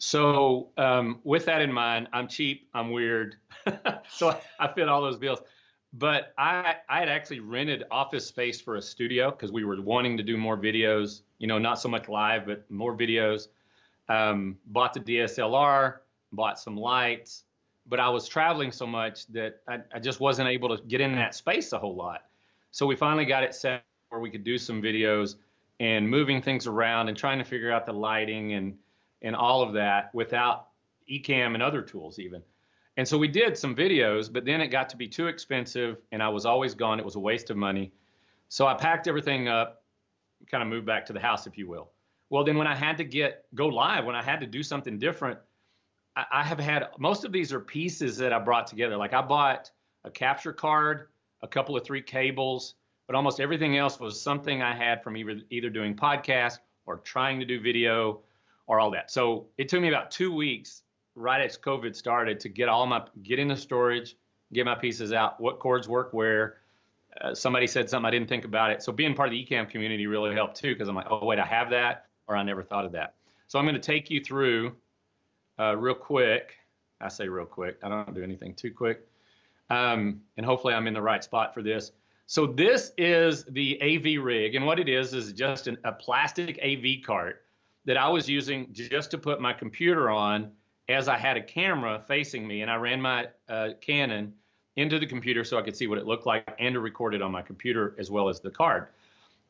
So with that in mind, I'm cheap, I'm weird, so I fit all those bills. But I had actually rented office space for a studio because we were wanting to do more videos, not so much live, but more videos. Bought the DSLR, bought some lights, but I was traveling so much that I just wasn't able to get in that space a whole lot. So we finally got it set where we could do some videos and moving things around and trying to figure out the lighting and all of that without Ecamm and other tools even. And so we did some videos, but then it got to be too expensive and I was always gone. It was a waste of money. So I packed everything up, kind of moved back to the house, if you will. Well, then when I had to go live, when I had to do something different, I have had most of these are pieces that I brought together. Like I bought a capture card, a couple of 3 cables, but almost everything else was something I had from either doing podcasts or trying to do video or all that. So it took me about 2 weeks right as COVID started to get into storage, get my pieces out, what cords work where. Somebody said something, I didn't think about it. So being part of the Ecamm community really helped too, because I'm like, oh, wait, I have that, or I never thought of that. So I'm going to take you through real quick. I say real quick. I don't do anything too quick. And hopefully I'm in the right spot for this. So this is the AV rig. And what it is just a plastic AV cart that I was using just to put my computer on as I had a camera facing me. And I ran my Canon into the computer so I could see what it looked like and to record it on my computer as well as the card.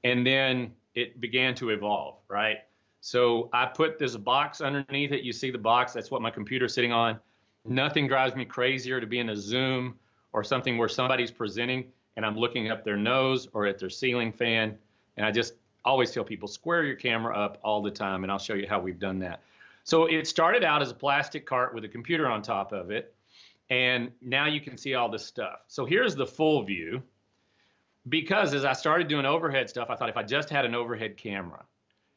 And then it began to evolve, right? So I put this box underneath it. You see the box, that's what my computer's sitting on. Nothing drives me crazier to be in a Zoom or something where somebody's presenting and I'm looking up their nose or at their ceiling fan. And I just always tell people, square your camera up all the time, and I'll show you how we've done that. So it started out as a plastic cart with a computer on top of it. And now you can see all this stuff. So here's the full view. Because as I started doing overhead stuff, I thought if I just had an overhead camera,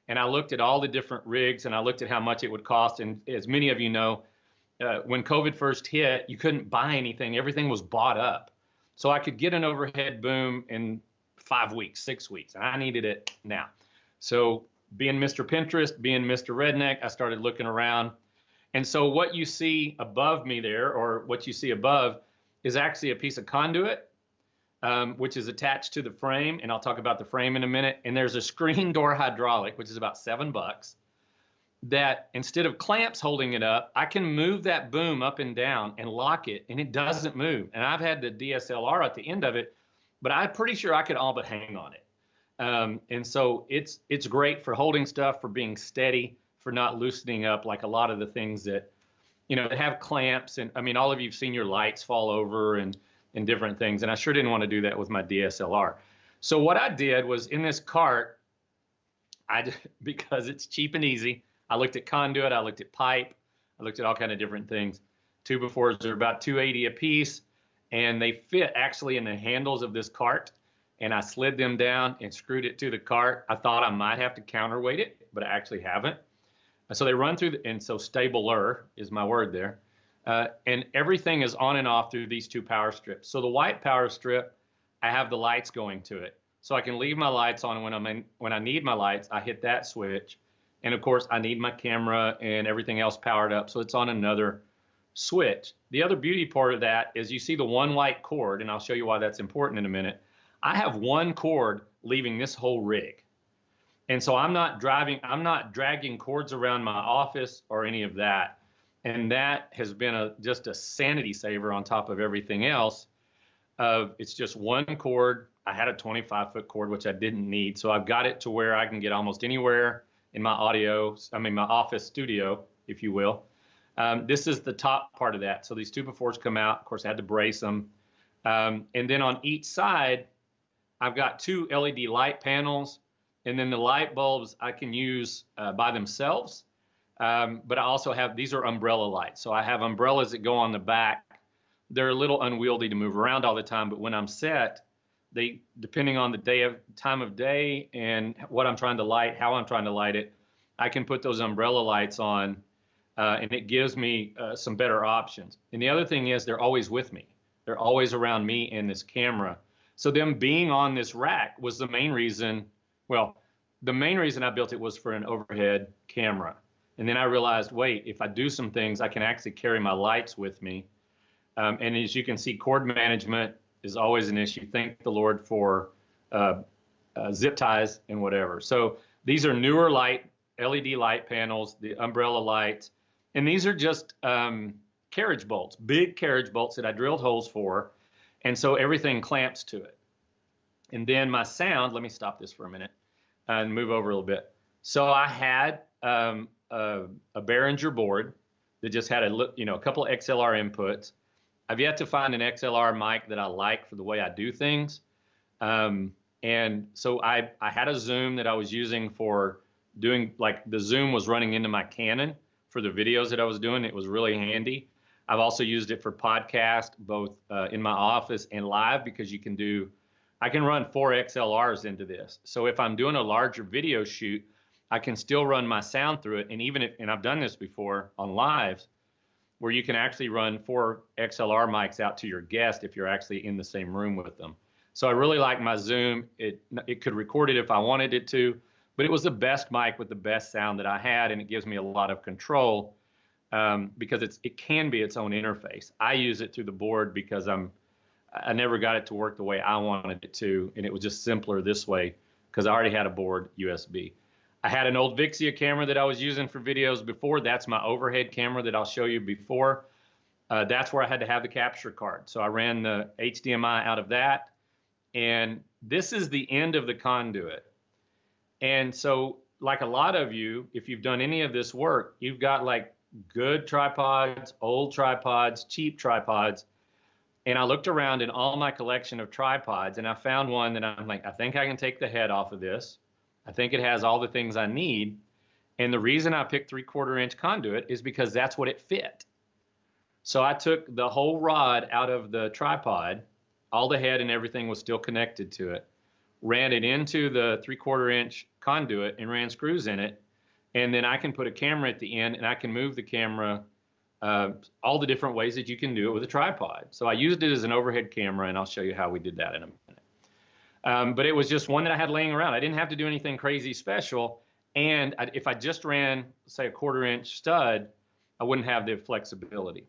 and I looked at all the different rigs and I looked at how much it would cost. And as many of you know, when COVID first hit, you couldn't buy anything. Everything was bought up. So I could get an overhead boom in 5 weeks, 6 weeks. And I needed it now. So being Mr. Pinterest, being Mr. Redneck, I started looking around. And so what you see above me there, or what you see above, is actually a piece of conduit, which is attached to the frame. And I'll talk about the frame in a minute. And there's a screen door hydraulic, which is about $7, that instead of clamps holding it up, I can move that boom up and down and lock it, and it doesn't move. And I've had the DSLR at the end of it, but I'm pretty sure I could all but hang on it. And so it's great for holding stuff, for being steady, for not loosening up like a lot of the things that, that have clamps. And I mean, all of you've seen your lights fall over and different things. And I sure didn't want to do that with my DSLR. So what I did was in this cart, because it's cheap and easy, I looked at conduit, I looked at pipe, I looked at all kind of different things. 2x4s are about $280 a piece, and they fit actually in the handles of this cart. And I slid them down and screwed it to the cart. I thought I might have to counterweight it, but I actually haven't. So they run through, and so stabler is my word there. And everything is on and off through these 2 power strips. So the white power strip, I have the lights going to it. So I can leave my lights on when I need my lights, I hit that switch. And of course, I need my camera and everything else powered up. So it's on another switch. The other beauty part of that is you see the one white cord, and I'll show you why that's important in a minute. I have one cord leaving this whole rig. And so I'm not dragging cords around my office or any of that. And that has been just a sanity saver on top of everything else. It's just one cord. I had a 25-foot cord, which I didn't need. So I've got it to where I can get almost anywhere in my my office studio, if you will. This is the top part of that. So these 2x4s come out. Of course, I had to brace them. And then on each side, I've got 2 LED light panels. And then the light bulbs I can use by themselves. But I also have, these are umbrella lights. So I have umbrellas that go on the back. They're a little unwieldy to move around all the time. But when I'm set, depending on the time of day and what I'm trying to light, how I'm trying to light it, I can put those umbrella lights on, and it gives me some better options. And the other thing is they're always with me. They're always around me and this camera. So them being on this rack was the main reason. Well, the main reason I built it was for an overhead camera. And then I realized, wait, if I do some things, I can actually carry my lights with me. And as you can see, cord management is always an issue. Thank the Lord for zip ties and whatever. So these are newer LED light panels, the umbrella lights, and these are just carriage bolts, big carriage bolts that I drilled holes for. And so everything clamps to it. And then my sound, let me stop this for a minute and move over a little bit. So I had a Behringer board that just had a couple of XLR inputs. I've yet to find an XLR mic that I like for the way I do things. And so I had a Zoom that I was using for doing, like, the Zoom was running into my Canon for the videos that I was doing. It was really handy. I've also used it for podcast, both in my office and live, because I can run 4 XLRs into this. So if I'm doing a larger video shoot, I can still run my sound through it. And I've done this before on lives, where you can actually run 4 XLR mics out to your guest if you're actually in the same room with them. So I really like my Zoom. It could record it if I wanted it to, but it was the best mic with the best sound that I had, and it gives me a lot of control because it can be its own interface. I use it through the board because I never got it to work the way I wanted it to, and it was just simpler this way because I already had a board USB. I had an old Vixia camera that I was using for videos before. That's my overhead camera that I'll show you before. That's where I had to have the capture card. So I ran the HDMI out of that. And this is the end of the conduit. And so, like a lot of you, if you've done any of this work, you've got like good tripods, old tripods, cheap tripods. And I looked around in all my collection of tripods, and I found one that I'm like, I think I can take the head off of this. I think it has all the things I need. And the reason I picked 3/4 inch conduit is because that's what it fit. So I took the whole rod out of the tripod, all the head and everything was still connected to it, ran it into the 3/4 inch conduit and ran screws in it. And then I can put a camera at the end, and I can move the camera all the different ways that you can do it with a tripod. So I used it as an overhead camera, and I'll show you how we did that in a minute. But it was just one that I had laying around. I didn't have to do anything crazy special. And if I just ran, say, a 1/4 inch stud, I wouldn't have the flexibility.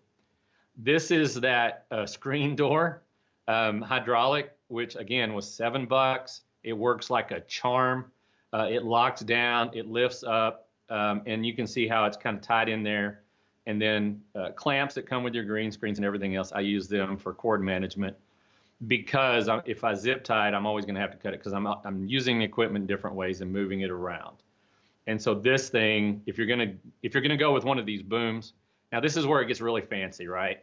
This is that screen door. Hydraulic, which again was $7. It works like a charm. It locks down, it lifts up, and you can see how it's kind of tied in there. And then clamps that come with your green screens and everything else, I use them for cord management because if I zip tie it, I'm always going to have to cut it because I'm using the equipment in different ways and moving it around. And so this thing, if you're gonna go with one of these booms, now this is where it gets really fancy, right?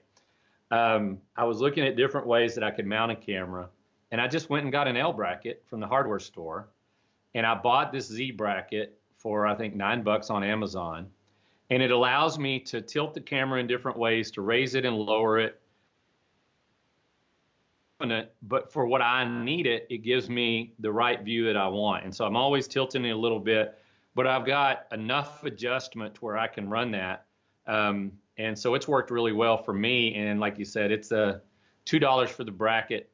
I was looking at different ways that I could mount a camera, and I just went and got an L bracket from the hardware store, and I bought this Z bracket for I think $9 on Amazon, and it allows me to tilt the camera in different ways, to raise it and lower it. But for what I need it gives me the right view that I want, and so I'm always tilting it a little bit, but I've got enough adjustment to where I can run that. And so it's worked really well for me. And like you said, it's $2 for the bracket.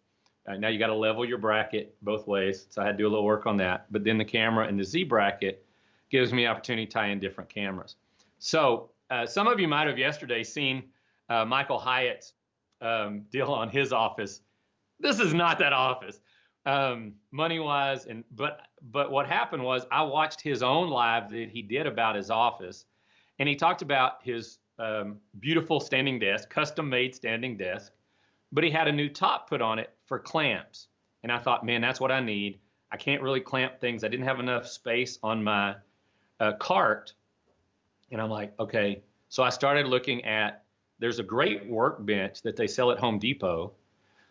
Now you got to level your bracket both ways. So I had to do a little work on that. But then the camera and the Z bracket gives me opportunity to tie in different cameras. So some of you might have yesterday seen Michael Hyatt's deal on his office. This is not that office, money-wise. But what happened was I watched his own live that he did about his office. And he talked about his beautiful standing desk, custom-made standing desk, but he had a new top put on it for clamps. And I thought, man, that's what I need. I can't really clamp things. I didn't have enough space on my cart. And I'm like, okay. So I started looking at, there's a great workbench that they sell at Home Depot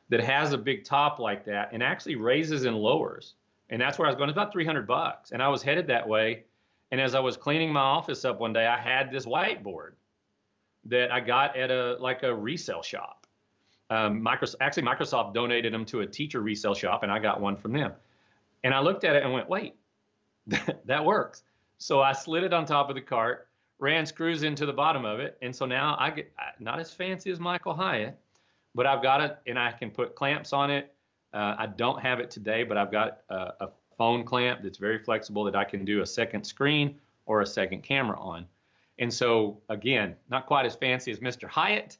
that has a big top like that and actually raises and lowers. And that's where I was going. It's about $300. And I was headed that way. And as I was cleaning my office up one day, I had this whiteboard that I got at a resale shop. Microsoft donated them to a teacher resale shop, and I got one from them. And I looked at it and went, wait, that works. So I slid it on top of the cart, ran screws into the bottom of it, and so now I get not as fancy as Michael Hyatt, but I've got it, and I can put clamps on it. I don't have it today, but I've got a phone clamp that's very flexible that I can do a second screen or a second camera on. And so again, not quite as fancy as Mr. Hyatt,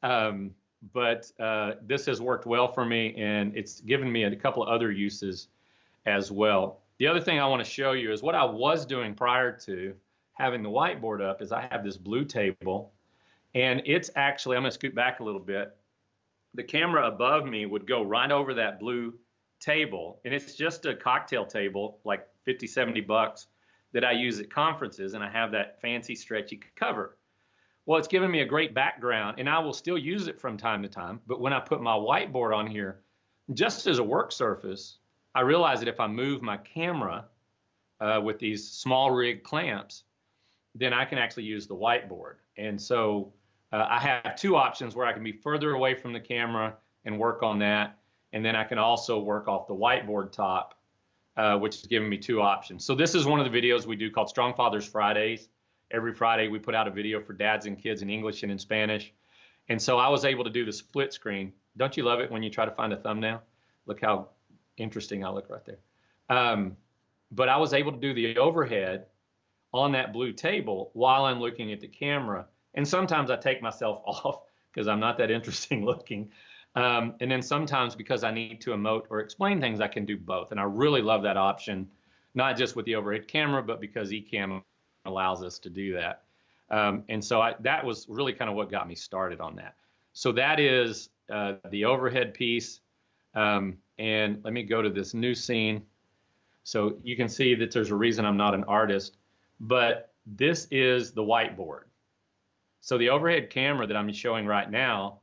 but this has worked well for me, and it's given me a couple of other uses as well. The other thing I want to show you is what I was doing prior to having the whiteboard up is I have this blue table, and it's actually, I'm going to scoot back a little bit. The camera above me would go right over that blue table, and it's just a cocktail table, like 50, 70 bucks that I use at conferences, and I have that fancy stretchy cover. Well, it's given me a great background, and I will still use it from time to time, but when I put my whiteboard on here, just as a work surface, I realize that if I move my camera with these small rig clamps, then I can actually use the whiteboard. And so I have two options where I can be further away from the camera and work on that. And then I can also work off the whiteboard top, which is giving me two options. So this is one of the videos we do called Strong Fathers Fridays. Every Friday we put out a video for dads and kids in English and in Spanish. And so I was able to do the split screen. Don't you love it when you try to find a thumbnail? Look how interesting I look right there. But I was able to do the overhead on that blue table while I'm looking at the camera. And sometimes I take myself off because I'm not that interesting looking. And then sometimes because I need to emote or explain things, I can do both. And I really love that option, not just with the overhead camera, but because Ecamm allows us to do that. And so that was really kind of what got me started on that. So that is the overhead piece. And let me go to this new scene. So you can see that there's a reason I'm not an artist, but this is the whiteboard. So the overhead camera that I'm showing right now,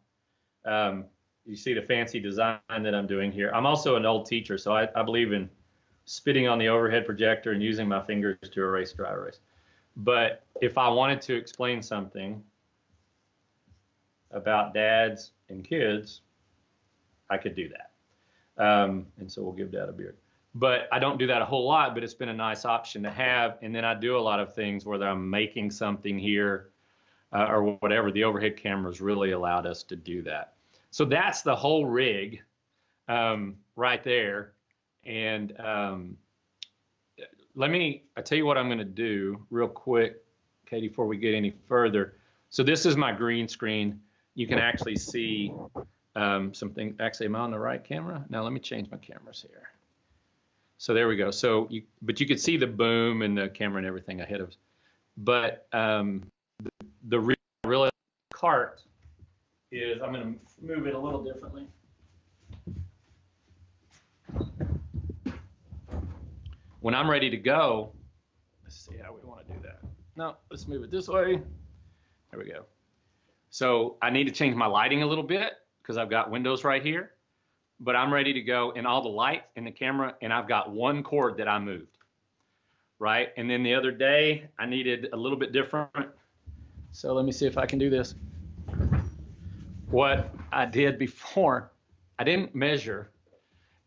you see the fancy design that I'm doing here. I'm also an old teacher, so I believe in spitting on the overhead projector and using my fingers to erase dry erase. But if I wanted to explain something about dads and kids, I could do that. And so we'll give Dad a beard. But I don't do that a whole lot, but it's been a nice option to have. And then I do a lot of things, whether I'm making something here or whatever. The overhead cameras really allowed us to do that. So that's the whole rig right there. And I'll tell you what I'm going to do real quick, Katie, before we get any further. So this is my green screen. You can actually see something. Actually, am I on the right camera? Now let me change my cameras here. So there we go. So, but you could see the boom and the camera and everything ahead of us. But the real cart is, I'm going to move it a little differently. When I'm ready to go, let's see how we want to do that. No, let's move it this way. There we go. So I need to change my lighting a little bit because I've got windows right here. But I'm ready to go, and all the lights and the camera, and I've got one cord that I moved, right? And then the other day, I needed a little bit different. So let me see if I can do this. What I did before, I didn't measure.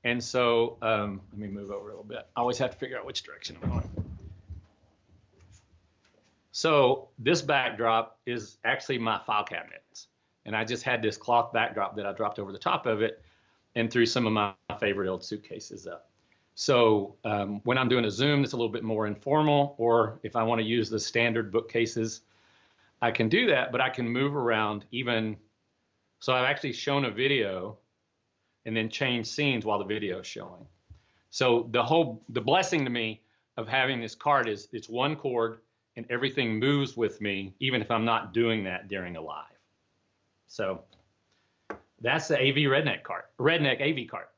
And so let me move over a little bit. I always have to figure out which direction I'm going. So this backdrop is actually my file cabinets. And I just had this cloth backdrop that I dropped over the top of it and threw some of my favorite old suitcases up. So when I'm doing a Zoom that's a little bit more informal, or if I want to use the standard bookcases, I can do that, but I can move around even. So I've actually shown a video and then change scenes while the video is showing. So the blessing to me of having this cart is it's one cord and everything moves with me, even if I'm not doing that during a live. So that's the AV Redneck cart, Redneck AV cart.